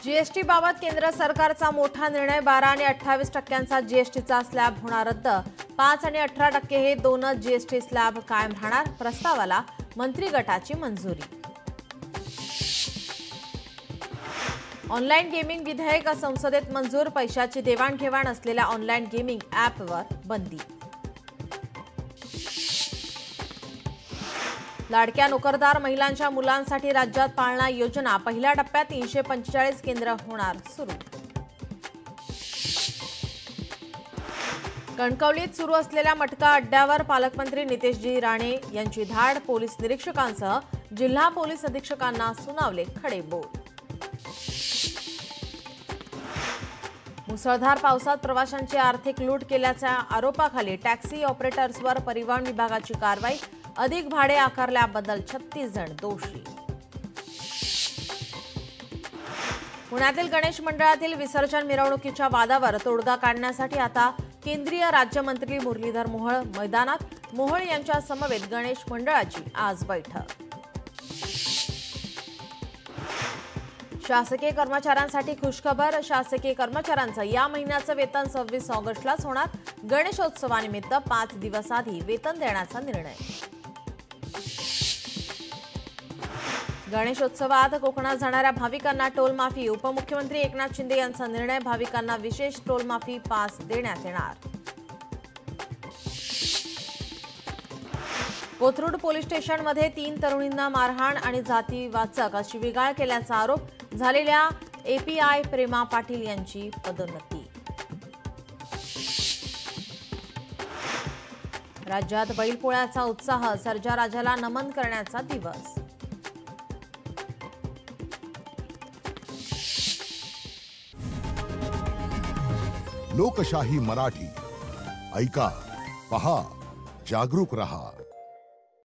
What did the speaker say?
GST बाबत केंद्र सरकारचा मोठा निर्णय 12 आणि 28% जीएसटीचा स्लॅब होणार रद्द। 5 आणि 18% हे दोनच जीएसटी स्लॅब कायम राहणार। प्रस्तावाला मंत्री गटाची मंजुरी। ऑनलाईन गेमिंग विधेयक संसदेत मंजूर। पैशाची देवाणघेवाण असलेल्या ऑनलाईन गेमिंग ॲपवर बंदी। लाडक्या नोकरदार महिलांच्या मुलांसाठी राज्यात पाळणा योजना पहिल्या टप्प्यात 345 केंद्र होणार सुरू। कणकवलीत सुरू असलेल्या मटका अड्ड्यावर पालकमंत्री नितेशजी राणे यांची धाड। पोलीस निरीक्षकांसह जिल्हा पोलीस अधीक्षकांना सुनावले खडे बोल। मुसळधार पावसात प्रवाशांची आर्थिक लूट केल्याच्या आरोपाखाली टॅक्सी ऑपरेटर्सवर परिवहन विभागाची कारवाई। अधिक भाडे आकारल्याबद्दल 36 जण दोषी। पुण्यातील गणेश मंडळातील विसर्जन मिरवणुकीच्या वादावर तोडगा काढण्यासाठी आता केंद्रीय राज्यमंत्री मुरलीधर मोहोळ मैदानात। मोहोळ यांच्या समवेत गणेश मंडळाची आज बैठक। शासकीय कर्मचाऱ्यांसाठी खुशखबर। शासकीय कर्मचाऱ्यांचं या महिन्याचं वेतन 26 ऑगस्टलाच होणार। गणेशोत्सवानिमित्त 5 दिवस आधी वेतन देण्याचा निर्णय। गणेशोत्सवात कोकणात जाणाऱ्या भाविकांना टोल माफी। उपमुख्यमंत्री एकनाथ शिंदे यांचा निर्णय। भाविकांना विशेष टोल माफी पास देण्यात येणार। कोथरूड पोलीस स्टेशनमध्ये 3 तरुणींना मारहाण आणि जातीवाचक शिवीगाळ केल्याचा आरोप। झालेल्या एपीआय प्रेमा पाटील यांची पदोन्नती। राज्यात बैलपोळ्याचा उत्साह। सर्जा राजाला नमन करण्याचा दिवस। लोकशाही मराठी ऐका, पहा, जागरूक रहा।